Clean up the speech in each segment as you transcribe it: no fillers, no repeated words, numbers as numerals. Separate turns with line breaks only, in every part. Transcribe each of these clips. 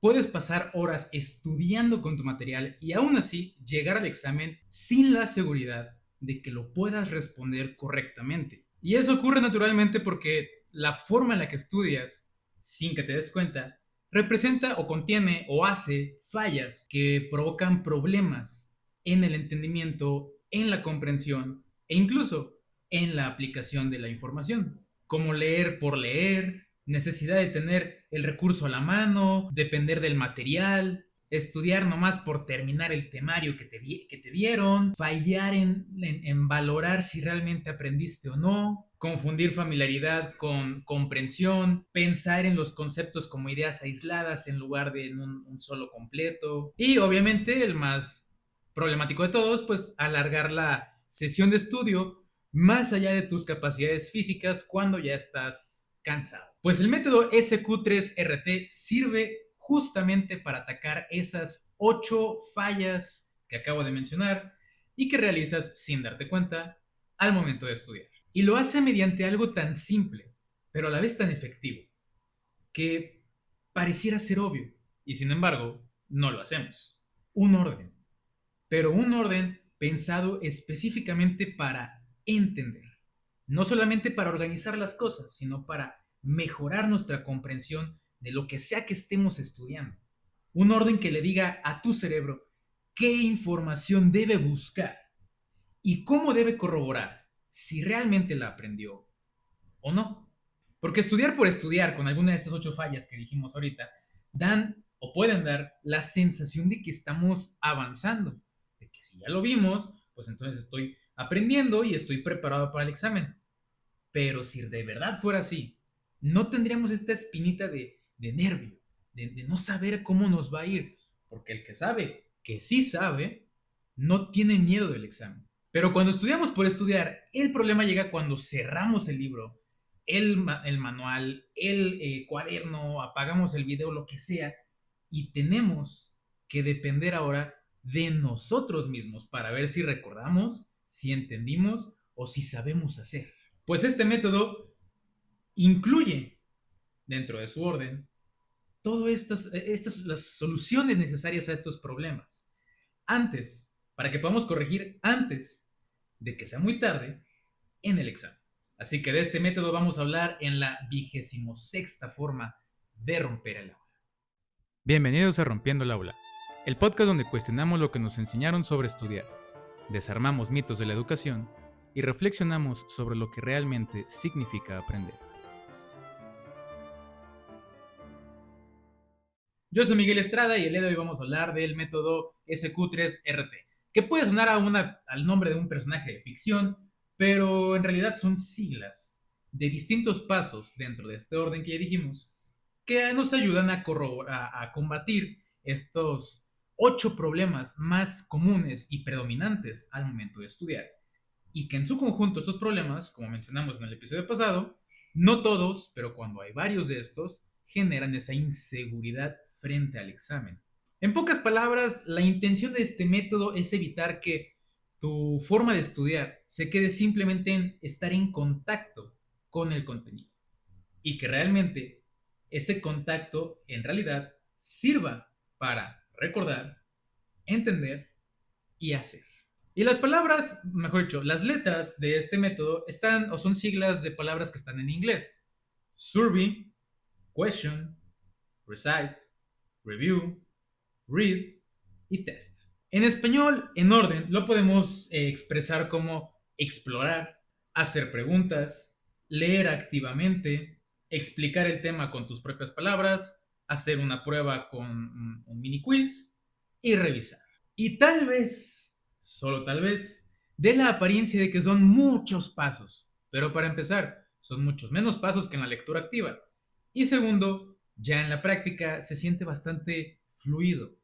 Puedes pasar horas estudiando con tu material y aún así llegar al examen sin la seguridad de que lo puedas responder correctamente. Y eso ocurre naturalmente porque la forma en la que estudias, sin que te des cuenta, representa o contiene o hace fallas que provocan problemas en el entendimiento, en la comprensión e incluso en la aplicación de la información, como leer por leer, necesidad de tener el recurso a la mano, depender del material, estudiar nomás por terminar el temario que te dieron, fallar en valorar si realmente aprendiste o no, confundir familiaridad con comprensión, pensar en los conceptos como ideas aisladas en lugar de en un solo completo. Y obviamente el más problemático de todos, pues alargar la sesión de estudio más allá de tus capacidades físicas cuando ya estás cansado. Pues el método SQ3RT sirve justamente para atacar esas 8 fallas que acabo de mencionar y que realizas sin darte cuenta al momento de estudiar. Y lo hace mediante algo tan simple, pero a la vez tan efectivo, que pareciera ser obvio, y sin embargo, no lo hacemos. Un orden, pero un orden pensado específicamente para entender. No solamente para organizar las cosas, sino para mejorar nuestra comprensión de lo que sea que estemos estudiando. Un orden que le diga a tu cerebro qué información debe buscar y cómo debe corroborar si realmente la aprendió o no. Porque estudiar por estudiar con alguna de estas 8 fallas que dijimos ahorita dan o pueden dar la sensación de que estamos avanzando, de que si ya lo vimos, pues entonces estoy aprendiendo y estoy preparado para el examen. Pero si de verdad fuera así, no tendríamos esta espinita de nervio, de no saber cómo nos va a ir, porque el que sabe, que sí sabe, no tiene miedo del examen. Pero cuando estudiamos por estudiar, el problema llega cuando cerramos el libro, el manual, el cuaderno, apagamos el video, lo que sea, y tenemos que depender ahora de nosotros mismos para ver si recordamos, si entendimos o si sabemos hacer. Pues este método incluye dentro de su orden todas las soluciones necesarias a estos problemas. Antes, para que podamos corregir antes de que sea muy tarde en el examen. Así que de este método vamos a hablar en la 26ª forma de romper el aula. Bienvenidos a Rompiendo el Aula, el podcast donde cuestionamos lo que nos enseñaron sobre estudiar, desarmamos mitos de la educación y reflexionamos sobre lo que realmente significa aprender. Yo soy Miguel Estrada y el día de hoy vamos a hablar del método SQ3RT, que puede sonar al nombre de un personaje de ficción, pero en realidad son siglas de distintos pasos dentro de este orden que ya dijimos, que nos ayudan a combatir estos 8 problemas más comunes y predominantes al momento de estudiar. Y que en su conjunto estos problemas, como mencionamos en el episodio pasado, no todos, pero cuando hay varios de estos, generan esa inseguridad frente al examen. En pocas palabras, la intención de este método es evitar que tu forma de estudiar se quede simplemente en estar en contacto con el contenido y que realmente ese contacto en realidad sirva para recordar, entender y hacer. Y las palabras, mejor dicho, las letras de este método están o son siglas de palabras que están en inglés. Survey, question, recite, review, read y test. En español, en orden, lo podemos expresar como explorar, hacer preguntas, leer activamente, explicar el tema con tus propias palabras, hacer una prueba con un mini quiz y revisar. Y tal vez, solo tal vez, dé la apariencia de que son muchos pasos, pero para empezar, son muchos menos pasos que en la lectura activa. Y segundo, ya en la práctica se siente bastante fluido.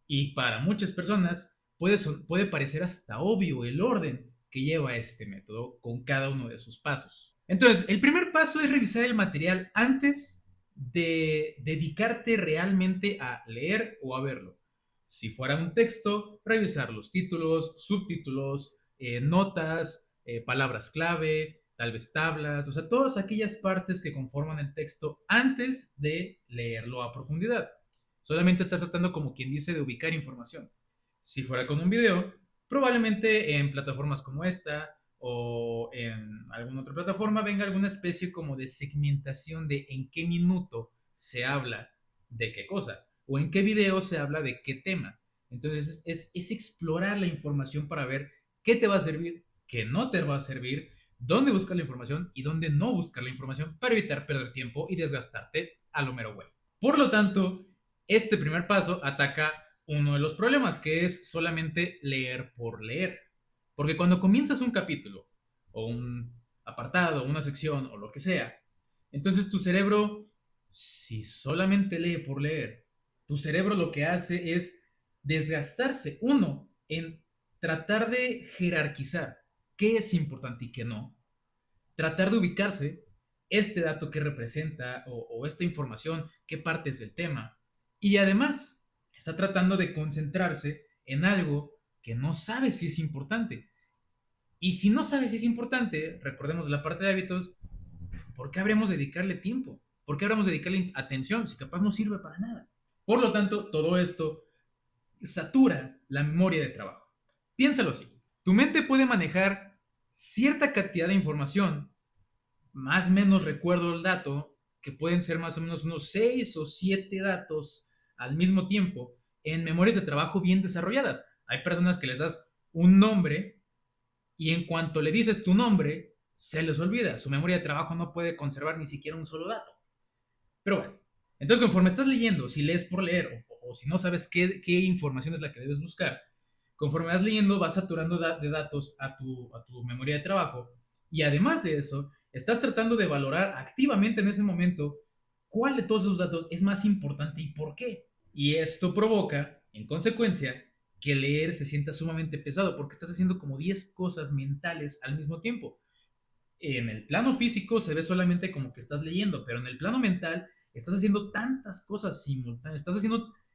Y para muchas personas puede parecer hasta obvio el orden que lleva este método con cada uno de sus pasos. Entonces, el primer paso es revisar el material antes de dedicarte realmente a leer o a verlo. Si fuera un texto, revisar los títulos, subtítulos, notas, palabras clave, tal vez tablas, o sea, todas aquellas partes que conforman el texto antes de leerlo a profundidad. Solamente estás tratando, como quien dice, de ubicar información. Si fuera con un video, probablemente en plataformas como esta o en alguna otra plataforma venga alguna especie como de segmentación de en qué minuto se habla de qué cosa o en qué video se habla de qué tema. Entonces es explorar la información para ver qué te va a servir, qué no te va a servir, dónde buscar la información y dónde no buscar la información para evitar perder tiempo y desgastarte a lo mero güey. Por lo tanto, este primer paso ataca uno de los problemas, que es solamente leer por leer. Porque cuando comienzas un capítulo o un apartado, una sección o lo que sea, entonces tu cerebro, si solamente lee por leer, tu cerebro lo que hace es desgastarse, uno, en tratar de jerarquizar qué es importante y qué no, tratar de ubicarse este dato que representa o esta información, qué parte es del tema, y además está tratando de concentrarse en algo que no sabe si es importante. Y si no sabe si es importante, recordemos la parte de hábitos, ¿por qué habremos de dedicarle tiempo? ¿Por qué habremos de dedicarle atención si capaz no sirve para nada? Por lo tanto, todo esto satura la memoria de trabajo. Piénsalo así. Tu mente puede manejar cierta cantidad de información, más o menos recuerdo el dato, que pueden ser más o menos unos 6 o 7 datos al mismo tiempo en memorias de trabajo bien desarrolladas. Hay personas que les das un nombre y en cuanto le dices tu nombre, se les olvida. Su memoria de trabajo no puede conservar ni siquiera un solo dato. Pero bueno, entonces conforme estás leyendo, si lees por leer o si no sabes qué información es la que debes buscar, conforme vas leyendo vas saturando de datos a tu memoria de trabajo y además de eso, estás tratando de valorar activamente en ese momento cuál de todos esos datos es más importante y por qué. Y esto provoca, en consecuencia, que leer se sienta sumamente pesado porque estás haciendo como 10 cosas mentales al mismo tiempo. En el plano físico se ve solamente como que estás leyendo, pero en el plano mental estás haciendo tantas cosas simultáneas,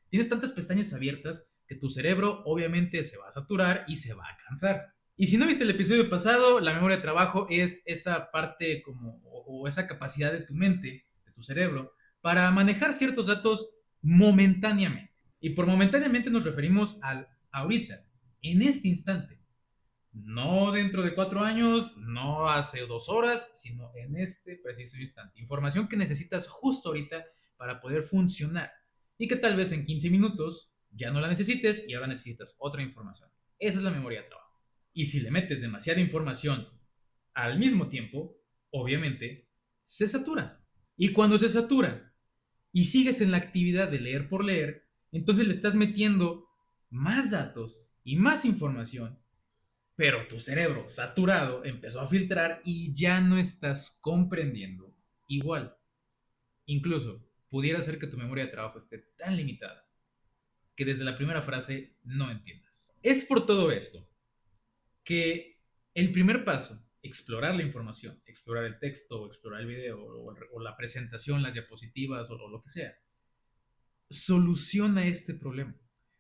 tienes tantas pestañas abiertas que tu cerebro obviamente se va a saturar y se va a cansar. Y si no viste el episodio pasado, la memoria de trabajo es esa parte como, o esa capacidad de tu mente, de tu cerebro, para manejar ciertos datos momentáneamente. Y por momentáneamente nos referimos al ahorita, en este instante. No dentro de 4 años, no hace 2 horas, sino en este preciso instante. Información que necesitas justo ahorita para poder funcionar y que tal vez en 15 minutos ya no la necesites y ahora necesitas otra información. Esa es la memoria de trabajo. Y si le metes demasiada información al mismo tiempo, obviamente se satura. Y cuando se satura y sigues en la actividad de leer por leer, entonces le estás metiendo más datos y más información, pero tu cerebro saturado empezó a filtrar y ya no estás comprendiendo igual. Incluso pudiera ser que tu memoria de trabajo esté tan limitada que desde la primera frase no entiendas. Es por todo esto que el primer paso, explorar la información, explorar el texto, explorar el video o la presentación, las diapositivas o lo que sea, soluciona este problema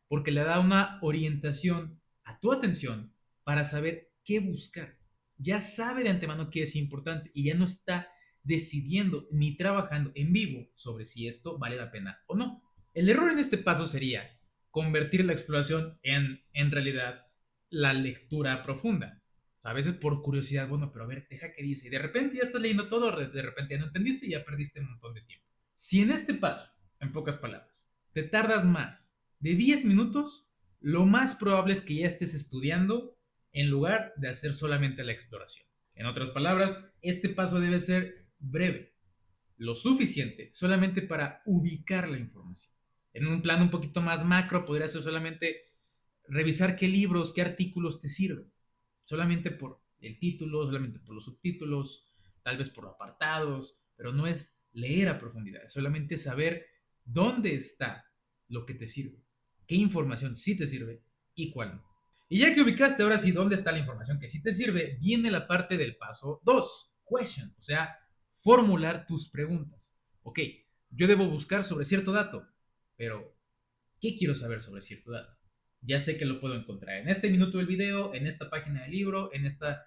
porque le da una orientación a tu atención para saber qué buscar. Ya sabe de antemano qué es importante y ya no está decidiendo ni trabajando en vivo sobre si esto vale la pena o no. El error en este paso sería convertir la exploración en realidad la lectura profunda. O sea, a veces por curiosidad, bueno, pero a ver, deja que dice. Y de repente ya estás leyendo todo, de repente ya no entendiste y ya perdiste un montón de tiempo. Si en este paso, en pocas palabras, te tardas más de 10 minutos, lo más probable es que ya estés estudiando en lugar de hacer solamente la exploración. En otras palabras, este paso debe ser breve, lo suficiente solamente para ubicar la información. En un plano un poquito más macro podría ser solamente revisar qué libros, qué artículos te sirven. Solamente por el título, solamente por los subtítulos, tal vez por apartados, pero no es leer a profundidad, es solamente saber dónde está lo que te sirve, qué información sí te sirve y cuál no. Y ya que ubicaste ahora sí dónde está la información que sí te sirve, viene la parte del paso 2, question, o sea, formular tus preguntas. Ok, yo debo buscar sobre cierto dato, pero ¿qué quiero saber sobre cierto dato? Ya sé que lo puedo encontrar en este minuto del video, en esta página del libro, en esta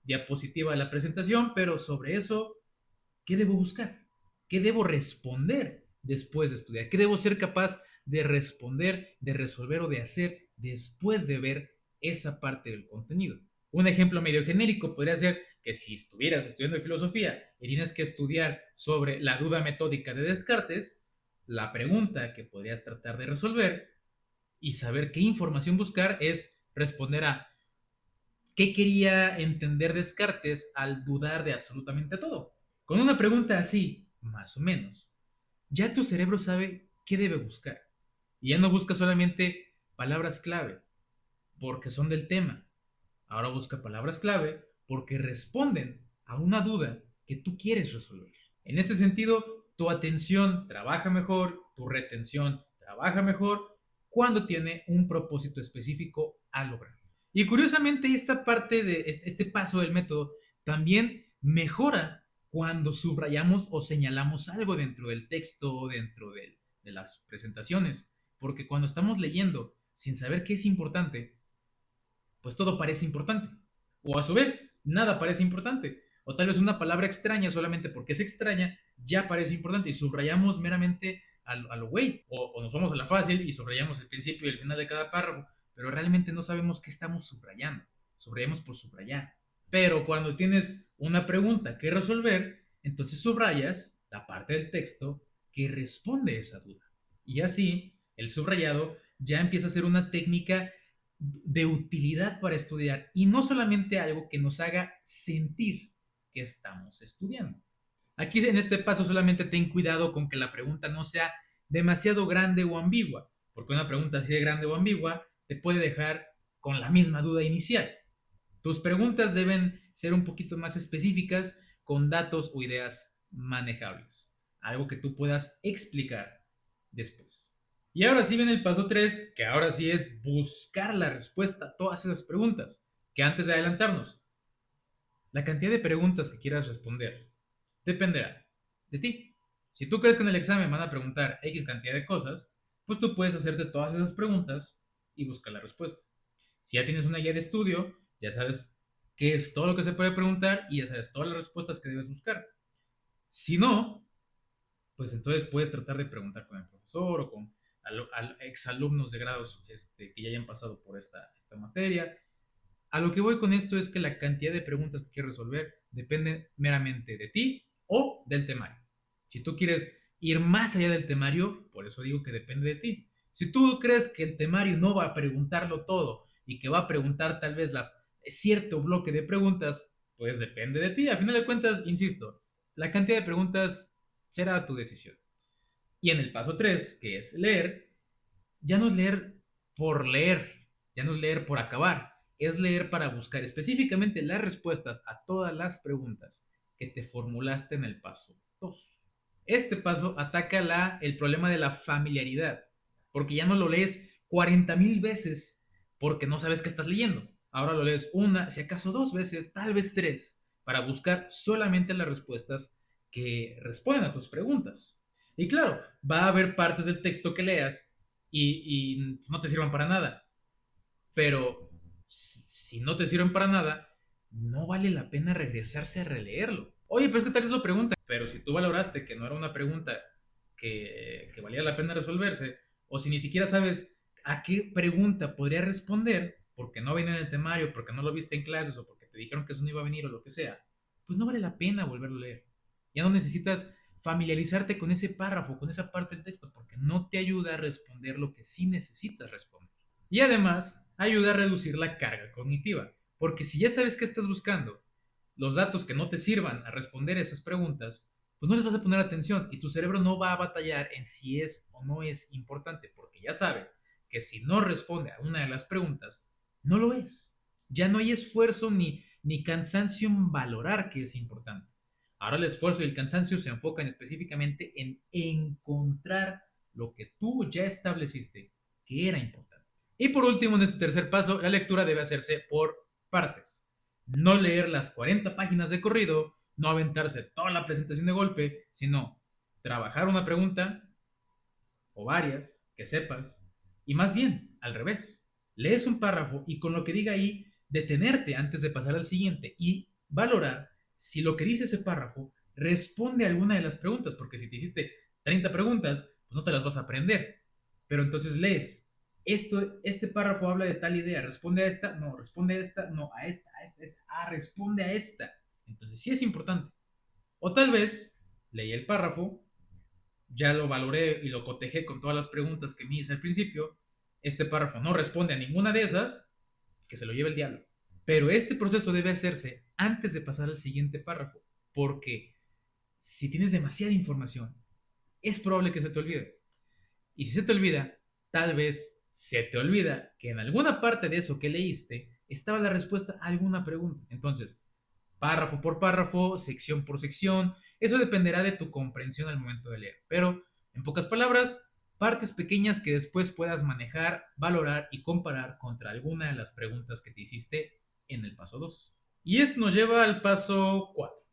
diapositiva de la presentación, pero sobre eso, ¿qué debo buscar? ¿Qué debo responder después de estudiar? ¿Qué debo ser capaz de responder, de resolver o de hacer después de ver esa parte del contenido? Un ejemplo medio genérico podría ser que si estuvieras estudiando filosofía y tienes que estudiar sobre la duda metódica de Descartes, la pregunta que podrías tratar de resolver y saber qué información buscar es responder a qué quería entender Descartes al dudar de absolutamente todo. Con una pregunta así, más o menos, ya tu cerebro sabe qué debe buscar. Y ya no busca solamente palabras clave, porque son del tema. Ahora busca palabras clave porque responden a una duda que tú quieres resolver. En este sentido, tu atención trabaja mejor, tu retención trabaja mejor cuando tiene un propósito específico a lograr. Y curiosamente, esta parte de este paso del método también mejora cuando subrayamos o señalamos algo dentro del texto, dentro de las presentaciones. Porque cuando estamos leyendo sin saber qué es importante, pues todo parece importante. O a su vez, nada parece importante. O tal vez una palabra extraña solamente porque es extraña ya parece importante y subrayamos meramente a lo güey. O nos vamos a la fácil y subrayamos el principio y el final de cada párrafo, pero realmente no sabemos qué estamos subrayando. Subrayamos por subrayar. Pero cuando tienes una pregunta que resolver, entonces subrayas la parte del texto que responde a esa duda. Y así, el subrayado ya empieza a ser una técnica de utilidad para estudiar y no solamente algo que nos haga sentir que estamos estudiando. Aquí en este paso solamente ten cuidado con que la pregunta no sea demasiado grande o ambigua, porque una pregunta así de grande o ambigua te puede dejar con la misma duda inicial. Tus preguntas deben ser un poquito más específicas con datos o ideas manejables, algo que tú puedas explicar después. Y ahora sí viene el paso 3, que ahora sí es buscar la respuesta a todas esas preguntas, que antes de adelantarnos, la cantidad de preguntas que quieras responder dependerá de ti. Si tú crees que en el examen van a preguntar X cantidad de cosas, pues tú puedes hacerte todas esas preguntas y buscar la respuesta. Si ya tienes una guía de estudio, ya sabes qué es todo lo que se puede preguntar y ya sabes todas las respuestas que debes buscar. Si no, pues entonces puedes tratar de preguntar con el profesor o con exalumnos de grados que ya hayan pasado por esta materia. A lo que voy con esto es que la cantidad de preguntas que quieres resolver depende meramente de ti o del temario. Si tú quieres ir más allá del temario, por eso digo que depende de ti. Si tú crees que el temario no va a preguntarlo todo y que va a preguntar tal vez cierto bloque de preguntas, pues depende de ti. A final de cuentas, insisto, la cantidad de preguntas será tu decisión. Y en el paso 3, que es leer, ya no es leer, ya no es leer por acabar, es leer para buscar específicamente las respuestas a todas las preguntas que te formulaste en el paso 2. Este paso ataca el problema de la familiaridad, porque ya no lo lees 40,000 veces porque no sabes qué estás leyendo. Ahora lo lees una, si acaso dos veces, tal vez tres, para buscar solamente las respuestas que responden a tus preguntas. Y claro, va a haber partes del texto que leas y no te sirvan para nada. Pero si no te sirven para nada, no vale la pena regresarse a releerlo. Oye, pero es que tal vez lo pregunta. Pero si tú valoraste que no era una pregunta que valía la pena resolverse, o si ni siquiera sabes a qué pregunta podría responder, porque no viene en el temario, porque no lo viste en clases, o porque te dijeron que eso no iba a venir, o lo que sea, pues no vale la pena volverlo a leer. Ya no necesitas familiarizarte con ese párrafo, con esa parte del texto, porque no te ayuda a responder lo que sí necesitas responder. Y además, ayuda a reducir la carga cognitiva, porque si ya sabes qué estás buscando, los datos que no te sirvan a responder esas preguntas, pues no les vas a poner atención y tu cerebro no va a batallar en si es o no es importante, porque ya sabe que si no responde a una de las preguntas, no lo es. Ya no hay esfuerzo ni cansancio en valorar que es importante. Ahora el esfuerzo y el cansancio se enfocan específicamente en encontrar lo que tú ya estableciste que era importante. Y por último, en este tercer paso, la lectura debe hacerse por partes. No leer las 40 páginas de corrido, no aventarse toda la presentación de golpe, sino trabajar una pregunta o varias que sepas, y más bien, al revés. Lees un párrafo y con lo que diga ahí, detenerte antes de pasar al siguiente y valorar si lo que dice ese párrafo responde a alguna de las preguntas, porque si te hiciste 30 preguntas, pues no te las vas a aprender. Pero entonces lees, este párrafo habla de tal idea, responde a esta, no, responde a esta, no, a esta, responde a esta. Entonces sí es importante. O tal vez leí el párrafo, ya lo valoré y lo cotejé con todas las preguntas que me hice al principio. Este párrafo no responde a ninguna de esas, que se lo lleve el diablo. Pero este proceso debe hacerse antes de pasar al siguiente párrafo, porque si tienes demasiada información, es probable que se te olvide. Y si se te olvida, tal vez se te olvida que en alguna parte de eso que leíste estaba la respuesta a alguna pregunta. Entonces, párrafo por párrafo, sección por sección, eso dependerá de tu comprensión al momento de leer. Pero, en pocas palabras, partes pequeñas que después puedas manejar, valorar y comparar contra alguna de las preguntas que te hiciste en el paso 2. Y esto nos lleva al paso 4,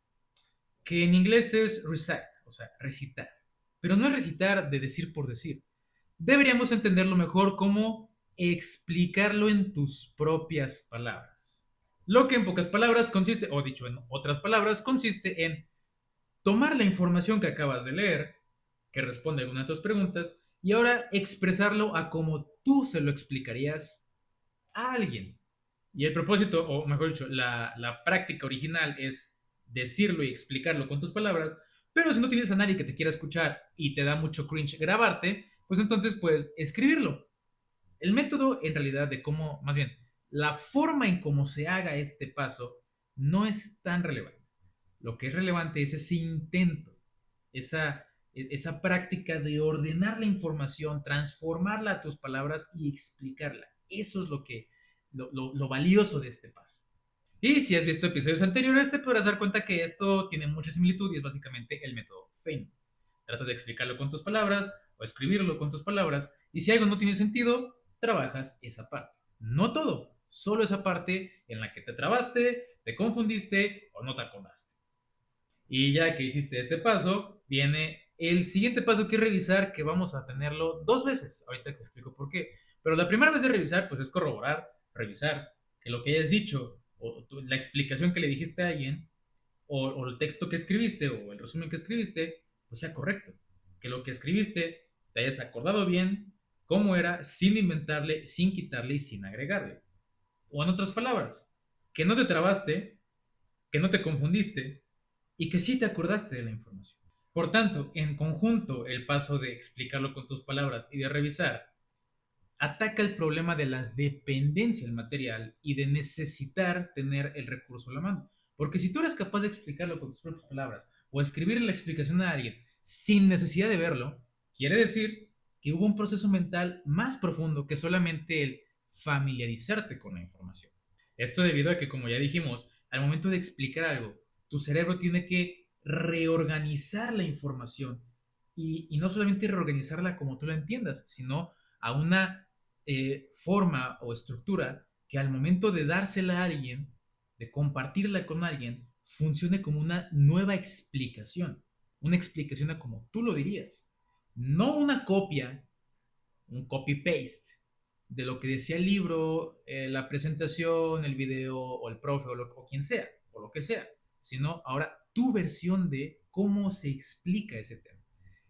que en inglés es recite, o sea, recitar. Pero no es recitar de decir por decir. Deberíamos entenderlo mejor como explicarlo en tus propias palabras. Lo que en pocas palabras consiste, o dicho en otras palabras, consiste en tomar la información que acabas de leer, que responde a alguna de tus preguntas, y ahora expresarlo a como tú se lo explicarías a alguien. Y el propósito, o mejor dicho, la práctica original es decirlo y explicarlo con tus palabras, pero si no tienes a nadie que te quiera escuchar y te da mucho cringe grabarte, pues entonces puedes escribirlo. El método en realidad de cómo, más bien, la forma en cómo se haga este paso no es tan relevante. Lo que es relevante es ese intento, esa práctica de ordenar la información, transformarla a tus palabras y explicarla. Eso es lo valioso de este paso. Y si has visto episodios anteriores, te podrás dar cuenta que esto tiene mucha similitud y es básicamente el método Feynman. Tratas de explicarlo con tus palabras o escribirlo con tus palabras, y si algo no tiene sentido, trabajas esa parte. No todo, solo esa parte en la que te trabaste, te confundiste o no te acordaste. Y ya que hiciste este paso, viene el siguiente paso, que es revisar, que vamos a tenerlo 2 veces. Ahorita te explico por qué. Pero la primera vez de revisar, pues es corroborar, revisar, que lo que hayas dicho, o la explicación que le dijiste a alguien, o el texto que escribiste, o el resumen que escribiste, pues sea correcto. Que lo que escribiste te hayas acordado bien cómo era, sin inventarle, sin quitarle y sin agregarle. O en otras palabras, que no te trabaste, que no te confundiste y que sí te acordaste de la información. Por tanto, en conjunto, el paso de explicarlo con tus palabras y de revisar ataca el problema de la dependencia del material y de necesitar tener el recurso a la mano. Porque si tú eres capaz de explicarlo con tus propias palabras o escribir la explicación a alguien sin necesidad de verlo, quiere decir que hubo un proceso mental más profundo que solamente el familiarizarte con la información. Esto debido a que, como ya dijimos, al momento de explicar algo, tu cerebro tiene que reorganizar la información y no solamente reorganizarla como tú la entiendas, sino a una forma o estructura que al momento de dársela a alguien, de compartirla con alguien, funcione como una nueva explicación. Una explicación a como tú lo dirías. No una copia, un copy-paste de lo que decía el libro, la presentación, el video o el profe o quien sea, o lo que sea, sino ahora tu versión de cómo se explica ese tema.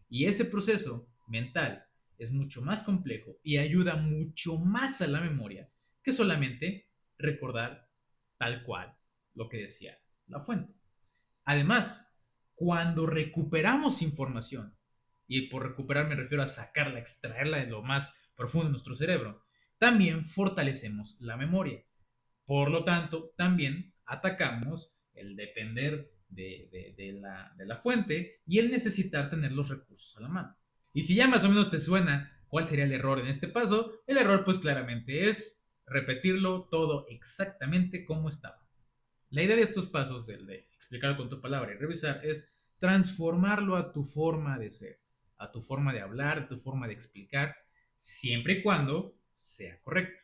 Y ese proceso mental es mucho más complejo y ayuda mucho más a la memoria que solamente recordar tal cual lo que decía la fuente. Además, cuando recuperamos información, y por recuperar me refiero a sacarla, extraerla de lo más profundo de nuestro cerebro, también fortalecemos la memoria. Por lo tanto, también atacamos el depender de la fuente y el necesitar tener los recursos a la mano. Y si ya más o menos te suena cuál sería el error en este paso, el error pues claramente es repetirlo todo exactamente como estaba. La idea de estos pasos, de explicarlo con tu palabra y revisar, es transformarlo a tu forma de ser, a tu forma de hablar, a tu forma de explicar, siempre y cuando sea correcto.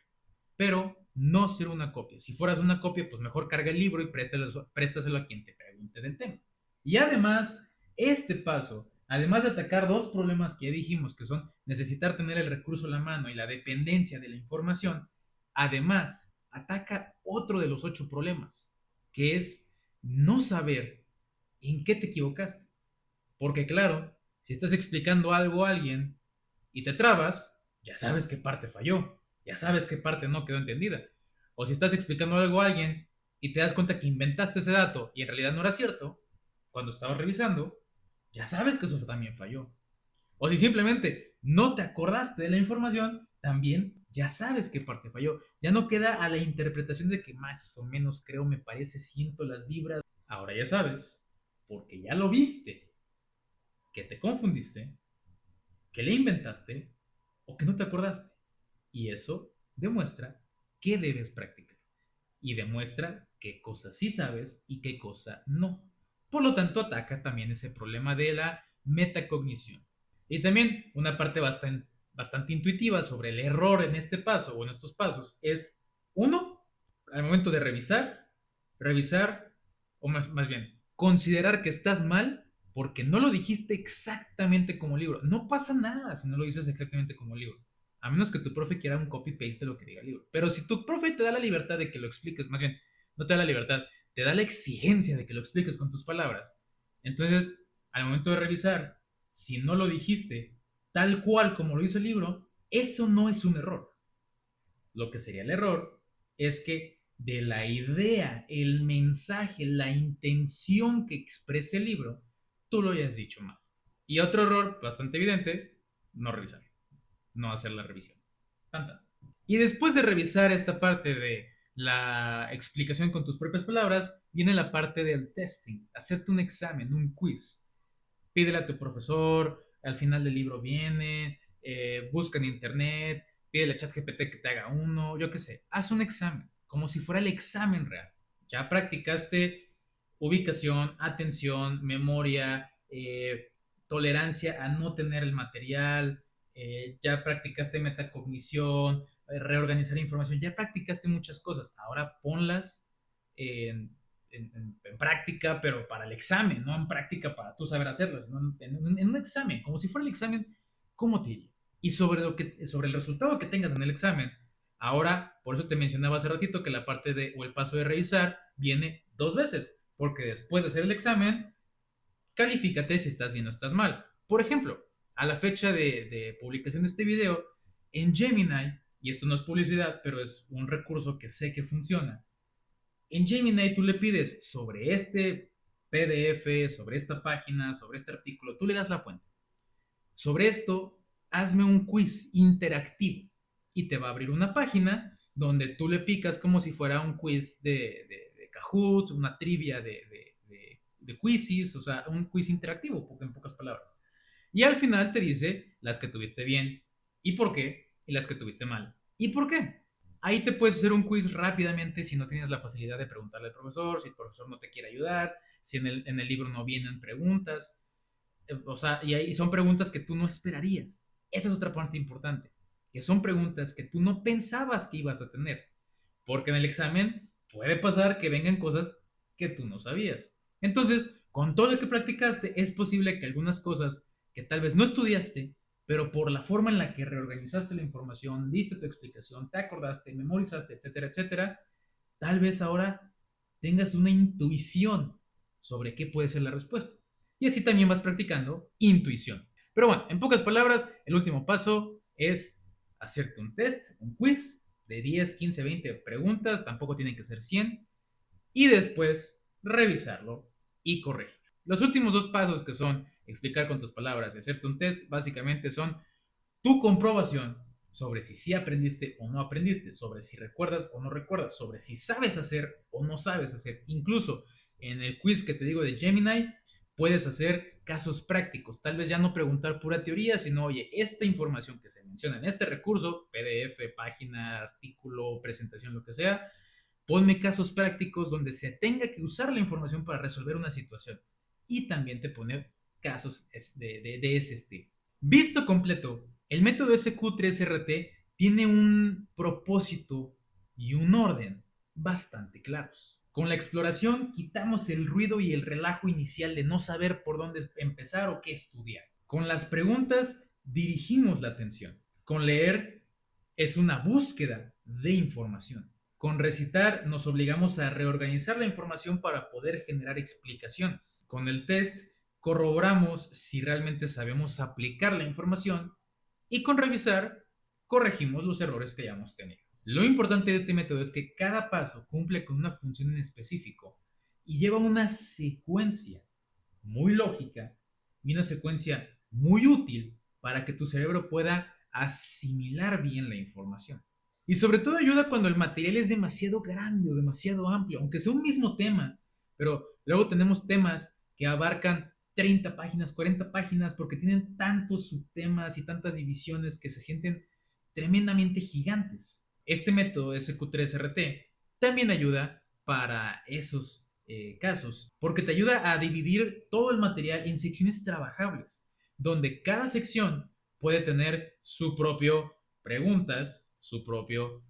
Pero no ser una copia. Si fueras una copia, pues mejor carga el libro y préstaselo a quien te pregunte del tema. Y además, este paso, además de atacar dos problemas que ya dijimos, que son necesitar tener el recurso a la mano y la dependencia de la información, además ataca otro de los 8 problemas, que es no saber en qué te equivocaste. Porque claro, Si estás explicando algo a alguien y te trabas, ya sabes qué parte falló, ya sabes qué parte no quedó entendida. O si estás explicando algo a alguien y te das cuenta que inventaste ese dato y en realidad no era cierto, cuando estabas revisando, ya sabes que eso también falló. O si simplemente no te acordaste de la información, también ya sabes qué parte falló. Ya no queda a la interpretación de que más o menos creo, me parece, siento las vibras. Ahora ya sabes, porque ya lo viste, que te confundiste, que le inventaste o que no te acordaste. Y eso demuestra que debes practicar. Y demuestra qué cosas sí sabes y qué cosa no. Por lo tanto, ataca también ese problema de la metacognición. Y también una parte bastante intuitiva sobre el error en este paso o en estos pasos es, uno, al momento de revisar, o más bien, considerar que estás mal porque no lo dijiste exactamente como libro. No pasa nada si no lo dices exactamente como libro. A menos que tu profe quiera un copy-paste de lo que diga el libro. Pero si tu profe te da la libertad de que lo expliques, más bien, no te da la libertad, te da la exigencia de que lo expliques con tus palabras, entonces, al momento de revisar, si no lo dijiste tal cual como lo hizo el libro, eso no es un error. Lo que sería el error es que de la idea, el mensaje, la intención que expresa el libro, tú lo hayas dicho mal. Y otro error bastante evidente, no revisar, no hacer la revisión. Tanta. Y después de revisar esta parte de la explicación con tus propias palabras, viene la parte del testing, hacerte un examen, un quiz. Pídele a tu profesor, al final del libro viene, busca en internet, pídele a ChatGPT que te haga uno, yo qué sé, haz un examen, como si fuera el examen real. Ya practicaste ubicación, atención, memoria, tolerancia a no tener el material, ya practicaste metacognición, reorganizar información, ya practicaste muchas cosas, ahora ponlas en, en práctica, pero para el examen, no en práctica para tú saber hacerlas, sino en un examen, como si fuera el examen, ¿cómo te iría? Y sobre el resultado que tengas en el examen, ahora, por eso te mencionaba hace ratito que la parte de, o el paso de revisar viene dos veces, porque después de hacer el examen, califícate si estás bien o estás mal. Por ejemplo, a la fecha de publicación de este video, en Gemini, y esto no es publicidad, pero es un recurso que sé que funciona, en Gemini tú le pides sobre este PDF, sobre esta página, sobre este artículo, tú le das la fuente. Sobre esto, hazme un quiz interactivo y te va a abrir una página donde tú le picas como si fuera un quiz de Kahoot, una trivia de quizzes, o sea, un quiz interactivo, en pocas palabras. Y al final te dice las que tuviste bien y por qué, y las que tuviste mal y por qué. Ahí te puedes hacer un quiz rápidamente si no tienes la facilidad de preguntarle al profesor, si el profesor no te quiere ayudar, si en el libro no vienen preguntas. O sea, y ahí son preguntas que tú no esperarías. Esa es otra parte importante, que son preguntas que tú no pensabas que ibas a tener, porque en el examen puede pasar que vengan cosas que tú no sabías. Entonces, con todo lo que practicaste, es posible que algunas cosas que tal vez no estudiaste, pero por la forma en la que reorganizaste la información, diste tu explicación, te acordaste, memorizaste, etcétera, etcétera, tal vez ahora tengas una intuición sobre qué puede ser la respuesta. Y así también vas practicando intuición. Pero bueno, en pocas palabras, el último paso es hacerte un test, un quiz de 10, 15, 20 preguntas, tampoco tienen que ser 100, y después revisarlo y corregir. Los últimos dos pasos, que son explicar con tus palabras y hacerte un test, básicamente son tu comprobación sobre si sí aprendiste o no aprendiste, sobre si recuerdas o no recuerdas, sobre si sabes hacer o no sabes hacer. Incluso en el quiz que te digo de Gemini, puedes hacer casos prácticos. Tal vez ya no preguntar pura teoría, sino, oye, esta información que se menciona en este recurso, PDF, página, artículo, presentación, lo que sea, ponme casos prácticos donde se tenga que usar la información para resolver una situación. Y también te pone casos de ese estilo. Visto completo, el método SQ3RT tiene un propósito y un orden bastante claros. Con la exploración quitamos el ruido y el relajo inicial de no saber por dónde empezar o qué estudiar. Con las preguntas dirigimos la atención. Con leer es una búsqueda de información. Con recitar nos obligamos a reorganizar la información para poder generar explicaciones. Con el test corroboramos si realmente sabemos aplicar la información y con revisar corregimos los errores que hayamos tenido. Lo importante de este método es que cada paso cumple con una función en específico y lleva una secuencia muy lógica y una secuencia muy útil para que tu cerebro pueda asimilar bien la información. Y sobre todo ayuda cuando el material es demasiado grande o demasiado amplio, aunque sea un mismo tema, pero luego tenemos temas que abarcan 30 páginas, 40 páginas, porque tienen tantos subtemas y tantas divisiones que se sienten tremendamente gigantes. Este método SQ3RT también ayuda para esos casos, porque te ayuda a dividir todo el material en secciones trabajables, donde cada sección puede tener su propio preguntas, su propio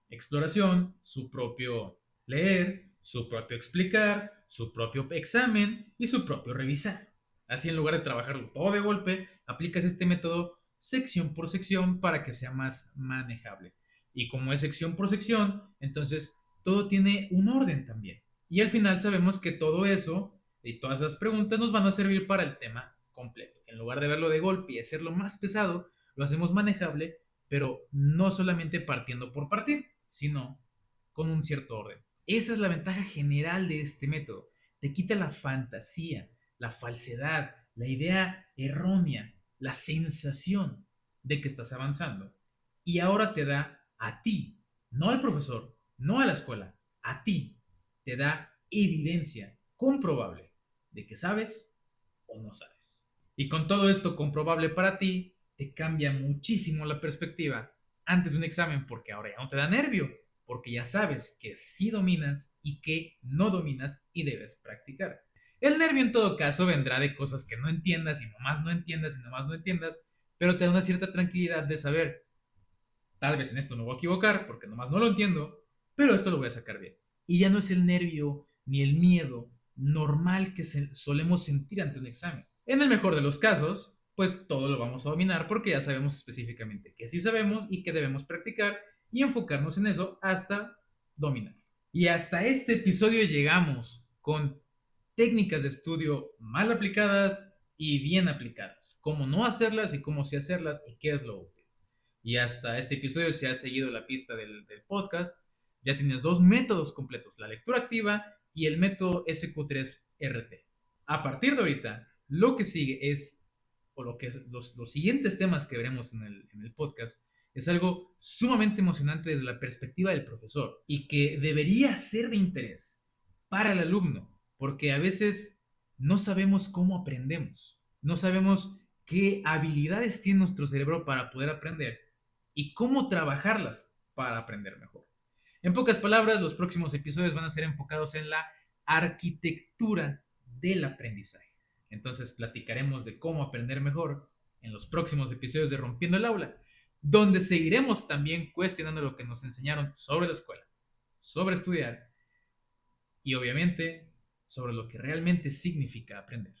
exploración, su propio leer, su propio explicar, su propio examen y su propio revisar. Así, en lugar de trabajarlo todo de golpe, aplicas este método sección por sección para que sea más manejable. Y como es sección por sección, entonces todo tiene un orden también. Y al final sabemos que todo eso y todas las preguntas nos van a servir para el tema completo. En lugar de verlo de golpe y hacerlo más pesado, lo hacemos manejable, pero no solamente partiendo por partir, sino con un cierto orden. Esa es la ventaja general de este método. Te quita la fantasía, la falsedad, la idea errónea, la sensación de que estás avanzando. Y ahora te da a ti, no al profesor, no a la escuela, a ti, te da evidencia comprobable de que sabes o no sabes. Y con todo esto comprobable para ti, te cambia muchísimo la perspectiva antes de un examen, porque ahora ya no te da nervio, porque ya sabes que sí dominas y que no dominas y debes practicar. El nervio en todo caso vendrá de cosas que no entiendas y nomás no entiendas y nomás no entiendas, pero te da una cierta tranquilidad de saber, tal vez en esto no voy a equivocar porque nomás no lo entiendo, pero esto lo voy a sacar bien. Y ya no es el nervio ni el miedo normal que solemos sentir ante un examen. En el mejor de los casos, pues todo lo vamos a dominar porque ya sabemos específicamente que sí sabemos y que debemos practicar y enfocarnos en eso hasta dominar. Y hasta este episodio llegamos con técnicas de estudio mal aplicadas y bien aplicadas. Cómo no hacerlas y cómo sí hacerlas y qué es lo útil. Y hasta este episodio, si has seguido la pista del podcast, ya tienes dos métodos completos, la lectura activa y el método SQ3RT. A partir de ahorita, lo que sigue es, o lo que es, los siguientes temas que veremos en el podcast, es algo sumamente emocionante desde la perspectiva del profesor y que debería ser de interés para el alumno, porque a veces no sabemos cómo aprendemos, no sabemos qué habilidades tiene nuestro cerebro para poder aprender y cómo trabajarlas para aprender mejor. En pocas palabras, los próximos episodios van a ser enfocados en la arquitectura del aprendizaje. Entonces platicaremos de cómo aprender mejor en los próximos episodios de Rompiendo el Aula, donde seguiremos también cuestionando lo que nos enseñaron sobre la escuela, sobre estudiar y obviamente sobre lo que realmente significa aprender.